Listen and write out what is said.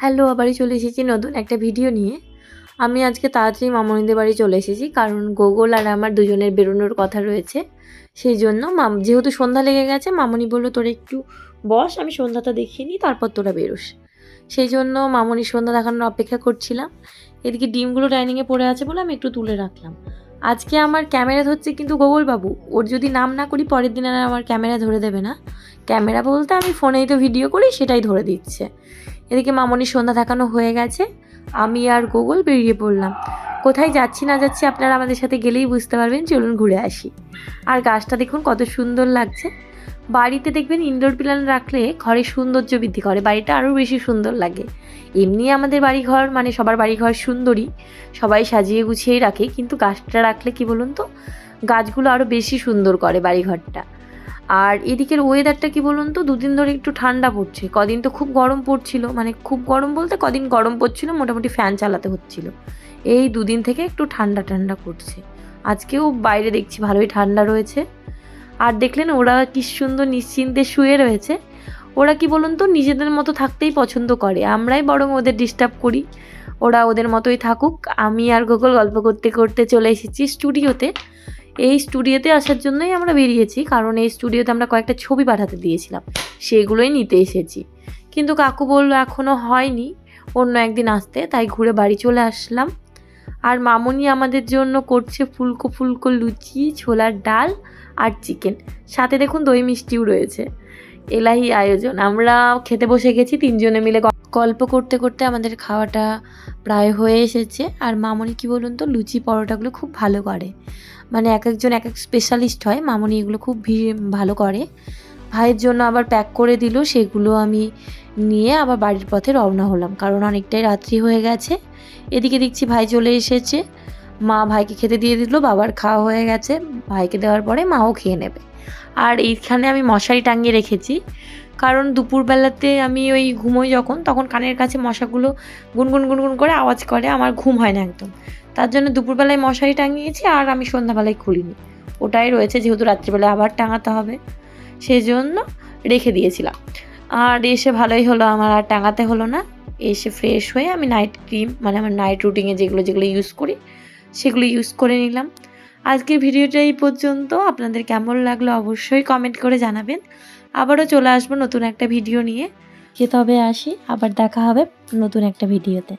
Hello, আবারই চলে এসেছি নতুন একটা ভিডিও নিয়ে। আমি আজকে তাড়াতাড়ি মামনিদের বাড়ি চলে এসেছি, কারণ গোগল আর আমার দুজনের বেরোনোর কথা রয়েছে। সেই জন্য যেহেতু সন্ধ্যা লেগে গেছে, মামনি বলল তোরা একটু বস, আমি সন্ধ্যাটা দেখিয়ে নিই, তারপর তোরা বেরোস। সেই জন্য মামনির সন্ধ্যা দেখানোর অপেক্ষা করছিলাম। এদিকে ডিমগুলো ডাইনিংয়ে পড়ে আছে বলে আমি একটু তুলে রাখলাম। আজকে আমার ক্যামেরা ধরছে কিন্তু গোগল বাবু। ওর যদি নাম না করি পরের দিন আর আমার ক্যামেরা ধরে দেবে না। ক্যামেরা বলতে আমি ফোনেই তো ভিডিও করি, সেটাই ধরে দিচ্ছে। এদিকে মামনির সন্ধ্যা দেখানো হয়ে গেছে, আমি আর গোগল বেরিয়ে পড়লাম। কোথায় যাচ্ছি না যাচ্ছি আপনারা আমাদের সাথে গেলেই বুঝতে পারবেন, চলুন ঘুরে আসি। আর গাছটা দেখুন কত সুন্দর লাগছে। বাড়িতে দেখবেন ইনডোর প্ল্যান্ট রাখলে ঘরের সৌন্দর্য বৃদ্ধি করে, বাড়িটা আরও বেশি সুন্দর লাগে। এমনি আমাদের বাড়িঘর মানে সবার বাড়িঘর সুন্দরই, সবাই সাজিয়ে গুছিয়েই রাখে, কিন্তু গাছটা রাখলে কি বলুন তো, গাছগুলো আরও বেশি সুন্দর করে বাড়িঘরটা। আর এদিকের ওয়েদারটা কি বলুন তো, দুদিন ধরে একটু ঠান্ডা পড়ছে, কদিন তো খুব গরম পড়ছিল, মানে খুব গরম বলতে কদিন গরম পড়ছিল, মোটামুটি ফ্যান চালাতে হচ্ছিল। এই দুদিন থেকে একটু ঠান্ডা ঠান্ডা করছে। আজকেও বাইরে দেখছি ভালোই ঠান্ডা রয়েছে। আর দেখলেন ওরা কি সুন্দর নিশ্চিন্তে শুয়ে রয়েছে। ওরা কি বলুন তো, নিজেদের মতো থাকতেই পছন্দ করে, আমরাই বরং ওদের ডিস্টার্ব করি। ওরা ওদের মতোই থাকুক। আমি আর গোগল গল্প করতে করতে চলে এসেছি স্টুডিওতে। এই স্টুডিওতে আসার জন্যই আমরা বেরিয়েছি, কারণ এই স্টুডিওতে আমরা কয়েকটা ছবি পাঠাতে দিয়েছিলাম, সেগুলোই নিতে এসেছি। কিন্তু কাকু বললো এখনও হয়নি, অন্য একদিন আসতে, তাই ঘুরে বাড়ি চলে আসলাম। আর মামনি আমাদের জন্য করছে ফুলকো ফুলকো লুচি, ছোলার ডাল আর চিকেন, সাথে দেখুন দই মিষ্টিও রয়েছে। এলাহি আয়োজন। আমরা খেতে বসে গেছি তিনজনে মিলে, গল্প করতে করতে আমাদের খাওয়াটা প্রায় হয়ে এসেছে। আর মামনি কি বলুন তো, লুচি পরোটাগুলো খুব ভালো করে, মানে এক একজন এক এক স্পেশালিস্ট হয়, মামনি এগুলো খুব ভালো করে। ভাইয়ের জন্য আবার প্যাক করে দিল, সেগুলো আমি নিয়ে আবার বাড়ির পথে রওনা হলাম, কারণ অনেকটাই রাত্রি হয়ে গেছে। এদিকে দেখছি ভাই চলে এসেছে, মা ভাইকে খেতে দিয়ে দিল, বাবার খাওয়া হয়ে গেছে, ভাইকে দেওয়ার পরে মাও খেয়ে নেবে। আর এইখানে আমি মশারি টাঙিয়ে রেখেছি, কারণ দুপুরবেলাতে আমি ওই ঘুমোই যখন, তখন কানের কাছে মশাগুলো গুনগুন গুনগুন করে আওয়াজ করে, আমার ঘুম হয় না একদম। তার জন্য দুপুরবেলায় মশারি টাঙিয়েছি, আর আমি সন্ধ্যাবেলায় খুলিনি, ওটাই রয়েছে, যেহেতু রাত্রিবেলায় আবার টাঙাতে হবে, সেই জন্য রেখে দিয়েছিলাম। আর এসে ভালোই হলো, আমার আর টাঙাতে হলো না। এসে ফ্রেশ হয়ে আমি নাইট ক্রিম, মানে আমার নাইট রুটিনে যেগুলো যেগুলো ইউজ করি সেগুলো ইউজ করে নিলাম। আজকের ভিডিওটা এই পর্যন্ত। আপনাদের কেমন লাগলো অবশ্যই কমেন্ট করে জানাবেন। আবারও চলে আসবো নতুন একটা ভিডিও নিয়ে। তবে আসি, আবার দেখা হবে নতুন একটা ভিডিওতে।